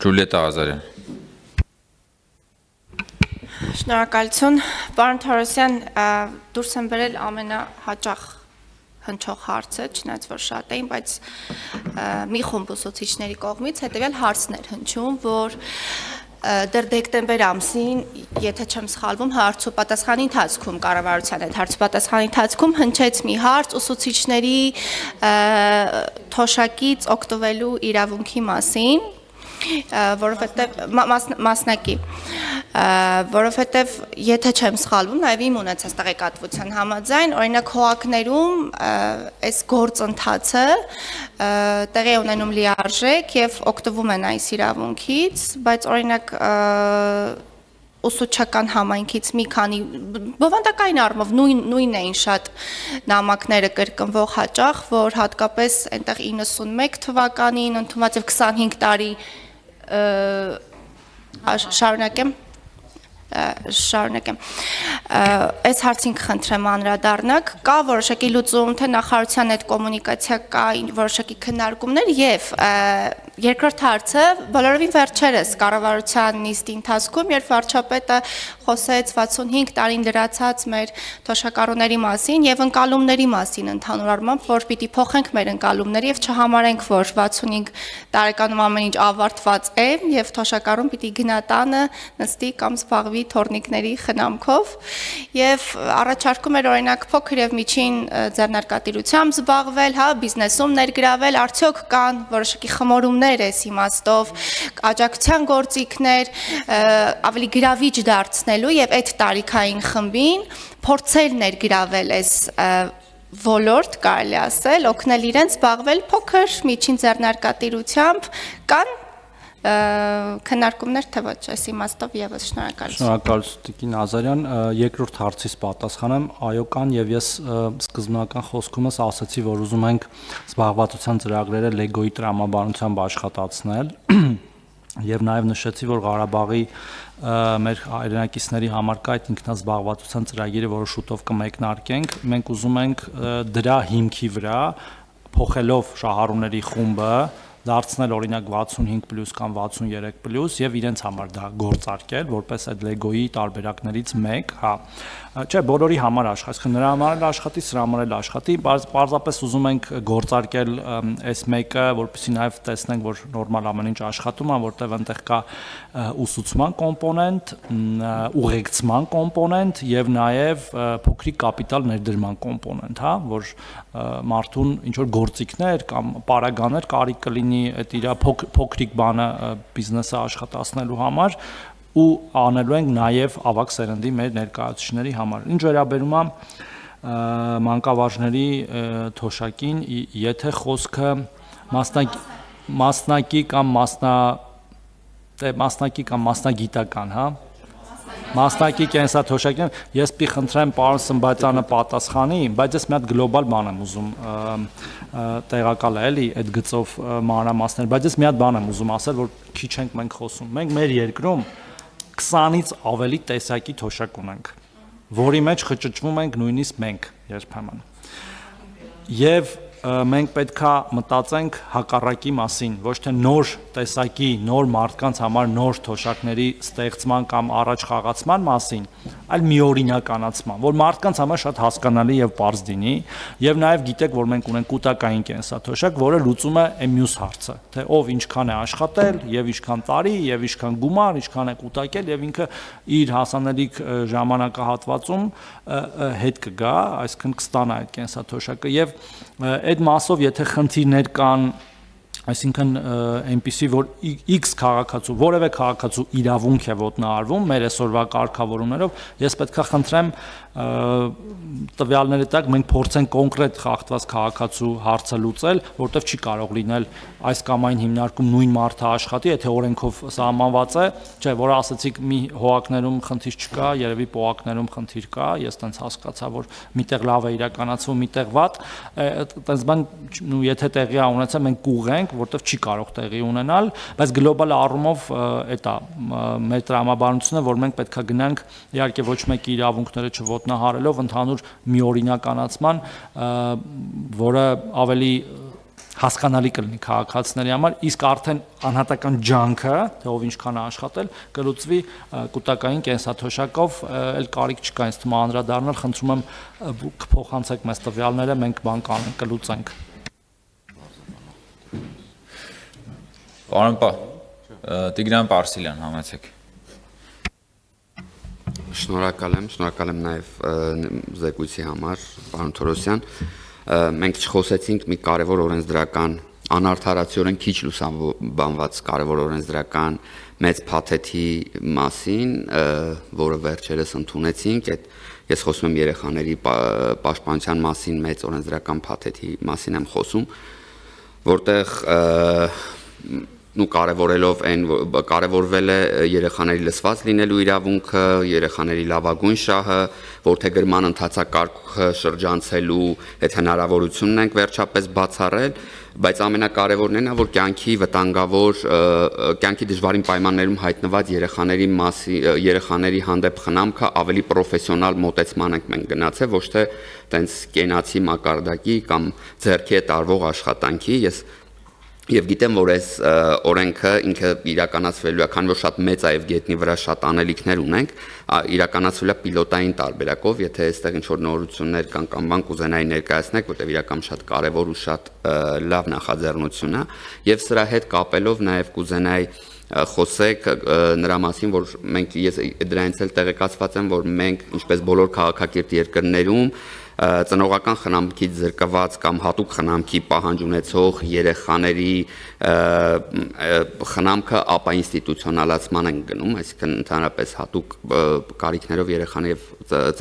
Ջուլիետա Ղազարյան։ Շնորհակալություն, պարոն Թորոսյան, դուրս եմ բերել ամենահաճախ հնչող հարցը, չնայած որ շատ էին, բայց մի խումբ ուսուցիչների կողմից հետևյալ հարցներ հնչում, որ դեռ դեկտեմբեր ամսին, եթե չեմ սխալվում, հարց ու պատասխանի ընթացքում կառավարության հետ հարց ու պատասխանի ընթացքում հնչեց մի հարց ուսուցիչների թոշակից օգտվելու իրավունքի մասին, որովհետև մասնակի, որովհետև եթե չեմ սխալվում, նաև իմ ունեցած տեղեկատվության համաձայն, օրինակ հողակներում այս գործընթացը տեղի է ունենում լիարժեք եւ օգտվում են այս իրավունքից, բայց օրինակ ուսուցչական համայնքից մի քանի բովանդակային առումով նույնն էին շատ նամակները կրկնվող հաճախ, որ հատկապես այնտեղ 91 թվականին ընդունված եւ 25 տարի շարունակեմ, այս հարցին կխնդրեմ անդրադառնաք, կա որոշակի լուծում, թե նախարարության հետ կոմունիկացիա կա որոշակի քննարկումներ եւ երկրորդ հարցը բոլորովին վերջերս կառավարության նիստի ընթացքում, երբ վարչապետը խոսեց 65 տարին լրացած մեր թոշակառուների մասին եւ ընկալումների մասին ընդհանուր առմամբ, որ պիտի փոխենք մեր ընկալումները եւ չհամարենք, որ 65 տարեկանում ամեն ինչ ավարտված է եւ թոշակառուն պիտի գնա տանը, նստի կամ զբաղվի թորնիկների խնամքով եւ առաջարկում էր օրինակ փոքր եւ միջին ձեռնարկատիրությամբ զբաղվել, հա, բիզնեսում ներգրավել, արդյոք կան որոշակի խմորումներ այս իմաստով, աջակցության գործիքներ, ավելի գրավիչ դարձնելու եւ այդ տարիքային խմբին փորձել ներգրավել այս ոլորտ, կարելի ասել, օգնել իրենց զբաղվել փոքր միջին ձեռնարկատիրությամբ, կան քննարկումներ թե ոչ, այս իմաստով եւս շնորհակալություն։ Շնորհակալություն Տիկին Ղազարյան, երկրորդ հարցից պատասխանեմ, այո կան եւ ես սկզբնական խոսքումս ասացի, որ ուզում ենք զբաղվածության ծրագրերը Լեգոյի տրամաբանությամբ աշխատացնել եւ նաեւ նշեցի, որ Ղարաբաղի մեր հայրենակիցների համար կա այդ ինքնազբաղվածության ծրագիրը, որը շուտով կմեկնարկենք, մենք ուզում ենք դրա հիմքի վրա փոխելով շահառուների խումբը դարձնել օրինակ 65+ կամ 63+ եւ իրենց համար դա գործարկել որպես այդ Լեգոյի տարբերակներից մեկ, հա, չէ, բոլորի համար աշխատի, նրա համար էլ աշխատի, սրա համար էլ աշխատի, պարզապես ուզում ենք գործարկել այս մեկը, որպեսզի նաեւ տեսնենք, որ նորմալ ամեն ինչ աշխատում է, որտեղ այնտեղ կա ուսուցման կոմպոնենտ, ուղեկցման կոմպոնենտ եւ նաեւ փոքրիկ կապիտալ ներդրման կոմպոնենտ, հա, որ մարդուն ինչ որ գործիքներ կամ պարագաներ կարիք կլինի այդ իր փոքրիկ բանը բիզնեսը աշխատացնելու համար ու անելու ենք նաև ավագ սերնդի մեր ներկայացուցիչների համար։ Ինչ վերաբերում է մանկավարժների թոշակին, եթե խոսքը մասնակի կամ մասնագիտական, հա, մասնակի կենսաթոշակին, ես պիտի խնդրեմ պարոն Սմբատյանը պատասխանի, բայց ես մի հատ գլոբալ բան եմ ուզում տեղակալ է էլի այդ գծով մանրամասներ, բայց ես մի հատ բան եմ ուզում ասել, որ քիչ ենք մենք խոսում։ Մենք մեր երկրում 20-ից ավելի տեսակի թոշակ ունենք, որի մեջ խճճվում ենք նույնիսկ մենք երբեմն։ Եվ մենք պետքա մտածենք հակառակի մասին, ոչ թե նոր տեսակի, նոր մարդկանց համար նոր թոշակների ստեղծման կամ առաջ խաղացման մասին, այլ միօրինականացման, որ մարդկանց համար շատ հասկանալի եւ պարզ լինի, եւ նաեւ գիտեք, որ մենք ունենք կൂട്ടակային կենսաթոշակ, որը լուծում է այն մյուս հարցը, թե ով ինչքան է աշխատել եւ ինչքան տարի եւ ինչքան գումար, ինչքան է կൂട്ടակել եւ ինքը իր հասանելիք ժամանակահատվածում հետ կգա, այսինքն կստանա այդ կենսաթոշակը եւ այդ մասով եթե խնդիրներ կան, այսինքն այնպիսի որ X քաղաքացու, որևէ քաղաքացու իրավունք է ոտնահարվում մեր այսօրվա կարգավորումներով, ես պետքա խնդրեմ տվյալների տակ մենք փորձենք կոնկրետ խախտված քաղաքացու հարցը լուծել, որտեղ չի կարող լինել այս կամ այն հիմնարկում նույն մարդը աշխատի, եթե օրենքով սահմանված է, չէ, որ ասացիք մի հողակներում խնդիր չկա, երևի պողակներում խնդիր կա, ես տենց հասկացա, որ միտեղ լավ է իրականացվում, միտեղ վատ, տենց բան, եթե տեղի է ունեցել, մենք կուղենք, որտեղ չի կարող տեղի ունենալ, բայց գլոբալ առումով էտա մեր տրամաբանությունը, որ մենք պետքա գնանք, իհարկե ոչ մեկի իրավունքները չոտնահարելով ընդհանուր միօրինականացման, որը ավելի հասկանալի կլինի քաղաքացիների համար, իսկ արդեն անհատական ջանքը, թե ով ինչքան է աշխատել, կլուծվի կൂട്ടակային կենսաթոշակով, այլ կարիք չկա ինձ թվում անդրադառնալ, խնդրում եմ կփոխանցեք մեզ տվյալները, մենք բան կանենք, կլուծենք։ Պարոն Տիգրան Պարսիլյան, համեցեք։ Շնորհակալ եմ նաև զեկույցի համար, պարոն Թորոսյան։ Մենք չխոսեցինք մի կարևոր օրենսդրական անարդարացիորեն քիչ լուսաբանված կարևոր օրենսդրական մեծ փաթեթի մասին, որը վերջերս ընդունեցինք, ես խոսում եմ երեխաների պաշտպանության մասին մեծ օրենսդրական փաթեթի մասին եմ խոսում, որտեղ կարևորվել է երեխաների լսված լինելու իրավունքը, երեխաների լավագույն շահը, որդեգրման ընթացակարգը շրջանցելու այդ հնարավորությունն ենք վերջապես բացառել, բայց ամենակարևորն այն է, որ կյանքի դժվարին պայմաններում հայտնված երեխաների հանդեպ խնամքը ավելի պրոֆեսիոնալ մոտեցման ենք մենք գնացել, ոչ թե տենց կենացի մակարդակի կամ ձեռքի հետ արվող աշխատանքի, Եվ գիտեմ, որ այս օրենքը ինքը իրականացվելու է, քանի որ շատ մեծ է եւ գետնի վրա շատ անելիքներ ունենք, իրականացվելու է պիլոտային տարբերակով, եթե այստեղ ինչ-որ նորություններ կան կամ բան կուզենայի ներկայացնեք, որտեղ իրական շատ կարեւոր ու շատ լավ նախաձեռնություն է, եւ սրա հետ կապելով նաեւ կուզենայի խոսեք նրա մասին, որ ես դրանից էլ տեղեկացված եմ, որ մենք, ինչպես բոլոր քաղաքակիրթ երկրներում, ծնողական խնամքից զրկված կամ հատուկ խնամքի պահանջ ունեցող երեխաների խնամքը ապաինստիտուցիոնալացման են գնում, այսինքն ընդհանրապես հատուկ կարիքներով երեխաների եւ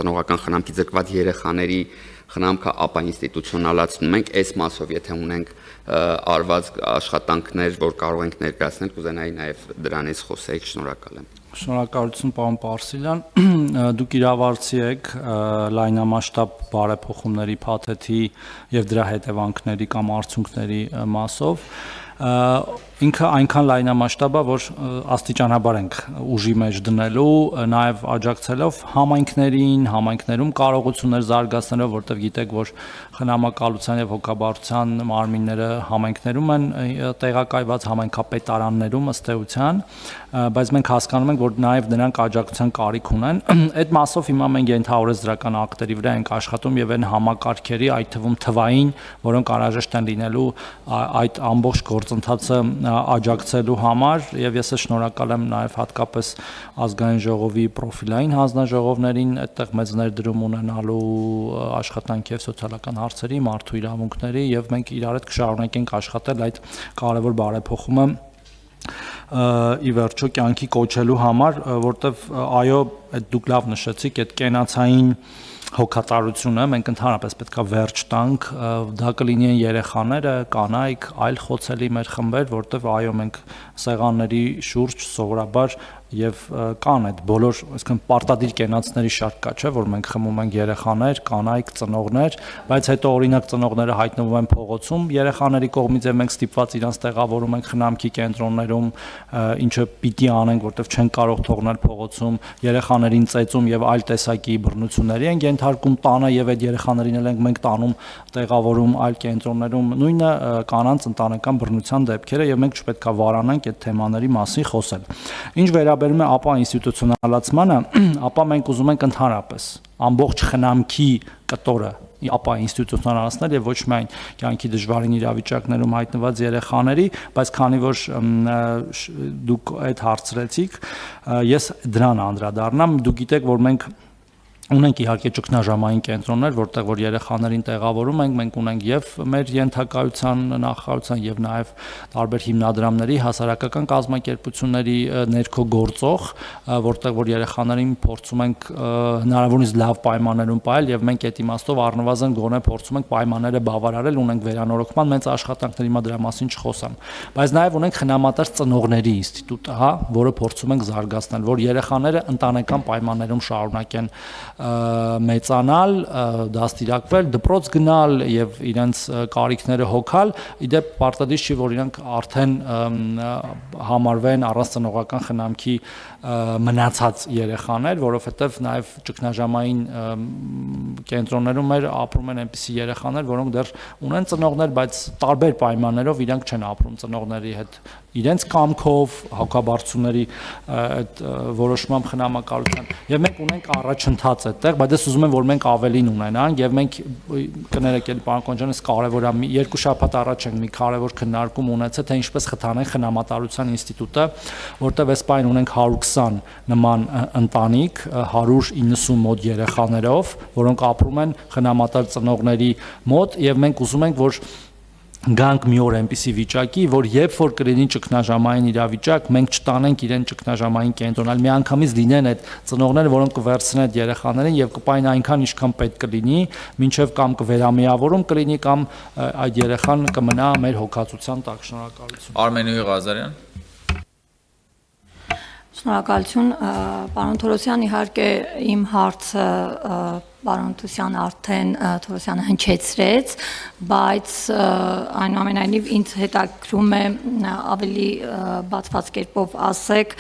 ծնողական խնամքից զրկված երեխաների խնամքը ապաինստիտուցիոնալացնում ենք, այս մասով եթե ունենք արված աշխատանքներ, որ կարող ենք ներկայացնել, կուզենայի նաեւ դրանից խոսեիք, շնորհակալ եմ։ Շնորհակալություն պարոն Պարսիլյան, դուք իրավարցի եք լայնամասշտաբ բարեփոխումների փաթեթի եւ դրա հետևանքների կամ արդյունքների մասով ինքը այնքան լայնամասշտաբ է, որ աստիճանաբար ենք ուժի մեջ դնելու, նաև աջակցելով համայնքներում կարողություններ զարգացնելով, որտեղ գիտեք, որ խնամակալության եւ հոգաբարձության մարմինները համայնքներում են տեղակայված համայնքապետարաններում ըստ էության, բայց մենք հասկանում ենք, որ նաև նրանք աջակցության կարիք ունեն։ Այդ մասով հիմա մենք ենթաօրենսդրական ակտերի վրա ենք աշխատում եւ այն համակարգերի, այդ թվում թվային, որոնք անհրաժեշտ են լինելու այդ ամբողջ գործընթացը աջակցելու համար, եւ ես շնորհակալ եմ նաև հատկապես ազգային ժողովի պրոֆիլային հանձնաժողովներին այդտեղ մեծ ներդրում ունենալու աշխատանքի եւ սոցիալական հարցերի, մարդու իրավունքների, եւ մենք իրար հետ կշարունակենք աշխատել այդ կարևոր բարեփոխումը ի վերջո կյանքի կոչելու համար, որտեվ այո, այդ դուք լավ նշեցիք, այդ կենացային հոգատարությունը մենք ընդհանրապես պետք է վերջ տանք, դա կլինի երեխաները, կանայք, այլ խոցելի մեր խմբեր, որտեվ այո մենք սեղանների շուրջ սովորաբար եւ կան այդ բոլոր, այսինքն պարտադիր կենացների շարք կա, չէ, որ մենք խմում ենք երեխաներ, կանայք, ծնողներ, բայց հետո օրինակ ծնողները հայտնվում են փողոցում, երեխաների կողմից եւ մենք ստիպված իրանց տեղավորում ենք խնամքի կենտրոններում, ինչը պիտի անենք, որտեվ չեն կարող թողնել փողոցում, երեխաներին ծեծում եւ այլ տեսակի բռնությունների են ենթարկում տանը եւ այդ երեխաներին էլ ենք մենք տանում տեղավորում այլ կենտրոններում, նույնը կանանց ընտանեկան բռնության դեպքերը եւ մենք չպետք է վարանանք այդ թեմաների մասին խոսել։ Ինչ վերաբերում է ապա ինստիտուցիոնալացմանը, ապա մենք ուզում ենք ընդհանրապես ամբողջ խնամքի կտորը ապա ինստիտուցիոնալացնել եւ ոչ միայն կյանքի դժվարին իրավիճակներում հայտնված երեխաների, բայց քանի որ դուք այդ հարցրեցիք, ես դրան անդրադառնամ, դուք գիտեք, որ մենք ունենք իհարկե ճգնաժամային կենտրոններ, որտեղ որ երեխաներին տեղավորում ենք, մենք ունենք եւ մեր ենթակայության նախարարության եւ նաեւ տարբեր հիմնադրամների, հասարակական կազմակերպությունների ներքո գործող, որտեղ որ երեխաներին փորձում ենք հնարավորինս լավ պայմաններում պահել եւ մենք այդ իմաստով առնվազն գոնե փորձում ենք պայմանները բավարարել, ունենք վերանորոգման մեծ աշխատանքներ, հիմա դրա մասին չխոսամ, բայց նաեւ ունենք խնամատար ծնողների ինստիտուտը, հա, որը փորձում ենք զարգացնել, որ երեխաները ընտանեկան պայմաններում շարունակեն մեծանալ, դաստիարակվել, դպրոց գնալ եւ իրենց կարիքները հոգալ, իդեպ պարտադիր չի, որ իրանք արդեն համարվեն առանց ծնողական խնամքի մնացած երեխաներ, որովհետև նաև ճգնաժամային կենտրոններում ապրում են այնպիսի երեխաներ, որոնք դեռ ունեն ծնողներ, բայց տարբեր պայմաններով իրանք չեն ապրում ծնողների հետ իրենց կամքով, հոգաբարձուների այդ որոշմամբ խնամակալության։ Եվ մենք ունենք առաջընթաց այդտեղ, բայց ես ուզում եմ, որ մենք ավելին ունենանք եւ մենք կներեք էլի պարոն Կոնջյան, այս կարևոր է, երկու շաբաթ առաջ ենք մի կարևոր քննարկում ունեցել, թե ինչպես խթանենք խնամատարության ինստիտուտը, որտեղ այս պայն ունենք 120 նման ընտանիք, 190 մոտ երեխաներով, որոնք ապրում են խնամատար ծնողների մոտ եւ մենք ուզում ենք, որ գանք մի օր այնպիսի վիճակի, որ երբ որ կլինի ճգնաժամային իրավիճակ, մենք չտանենք իրեն ճգնաժամային կենտրոն, այլ միանգամից լինեն այդ ծնողները, որոնք կվերցնեն այդ երեխաներին եւ կպային այնքան ինչքան պետք կլինի, մինչեւ կամ կվերամիավորում կլինի կամ այդ երեխան կմնա մեր հոգացության տակ։ Շնորհակալություն։ Արմենուհի Ղազարյան։ Շնորհակալություն, պարոն Թորոսյան, իհարկե իմ հարցը պարոն Թորոսյանը հնչեցրեց, բայց այնուամենայնիվ ինձ հետաքրում է ավելի բացված կերպով ասեք,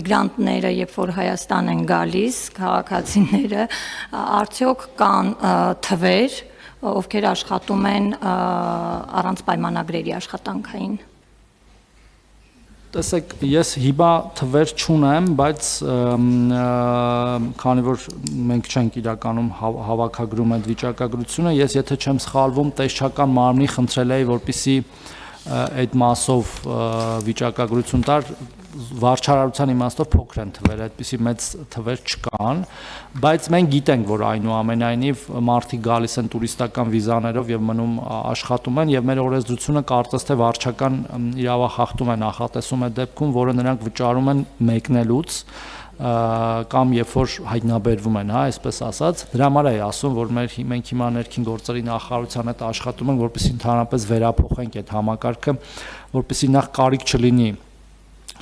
միգրանտները, երբ որ Հայաստան են գալիս, քաղաքացիները, արդյոք կան թվեր, ովքեր աշխատում են առանց պայմանագրերի աշխատանքային։ Տեսեք, ես հիմա թվեր չունեմ, բայց քանի որ մենք չենք իրականում հավաքագրում այդ վիճակագրությունը, ես եթե չեմ սխալվում, տեսչական մարմնի խնդրել էի, որպեսզի այդ մասով վիճակագրություն տար, վարչարարության իմաստով փոքր են թվերը, այդպիսի մեծ թվեր չկան, բայց մենք գիտենք, որ այնուամենայնիվ մարդիկ գալիս են տուրիստական վիզաներով եւ մնում աշխատում են եւ մեր օրենսդրությունը կարծես թե վարչական իրավախախտում է նախատեսում այդ դեպքում, որը նրանք վճարում են մեկնելուց կամ երբ որ հայտնաբերվում են, այսպես ասած, դրա համար է ասում, որ մենք հիմա ներքին գործերի նախարարության հետ աշխատում ենք, որպեսզի ընդհանրապես վերափոխենք այդ համակարգը, որպեսզի նախ կարիք չլինի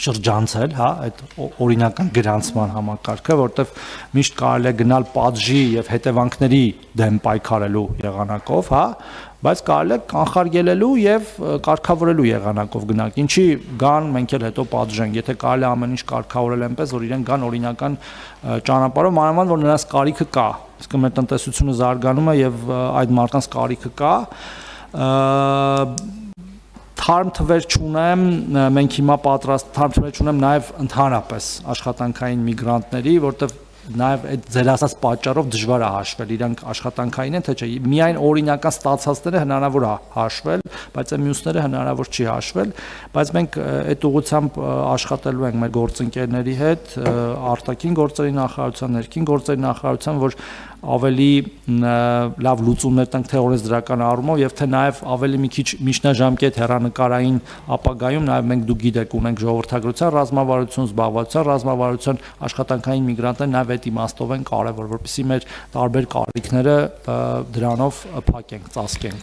շրջանցել, այդ օրինական գրանցման համակարգը, որտեվ միշտ կարելի է գնալ պատժի եւ հետևանքների դեմ պայքարելու եղանակով, բայց կարելի է կանխարգելելու եւ կարգավորելու եղանակով գնանք։ Ինչի գան, մենք էլ հետո պատժենք, եթե կարելի է ամեն ինչ կարգավորել այնպես, որ իրենք գան օրինական ճանապարհով, մանավանդ որ նրանց կարիքը կա։ Իսկ մեր տնտեսությունը զարգանում է եւ այդ մարդկանց կարիքը կա։ Թարմ թվեր չունեմ, մենք հիմա թարմ թվեր չունեմ նաև ընդհանրապես աշխատանքային միգրանտների, որտեղ նաև այդ ձեր ասած պատճառով դժվար է հաշվել, իրանք աշխատանքային են, թե չէ, միայն օրինական ստացածները հնարավոր է հաշվել, բայց այդ մյուսները հնարավոր չի հաշվել, բայց մենք այդ ուղղությամբ աշխատելու ենք մեր գործընկերների հետ, արտաքին գործերի նախարարության, ներքին գործերի նախարարության, որ ավելի լավ լուծումներ տանք թե օրենսդրական առումով եւ թե նաեւ ավելի մի քիչ միջնաժամկետ հեռանկարային ապագայում նաեւ մենք դուք գիտեք ունենք ժողովրդագրության ռազմավարություն, զբաղվածության ռազմավարություն, աշխատանքային միգրանտներ նաեւ այդ իմաստով են կարեւոր, որպեսզի մեր տարբեր կարիքները դրանով փակենք, ծածկենք։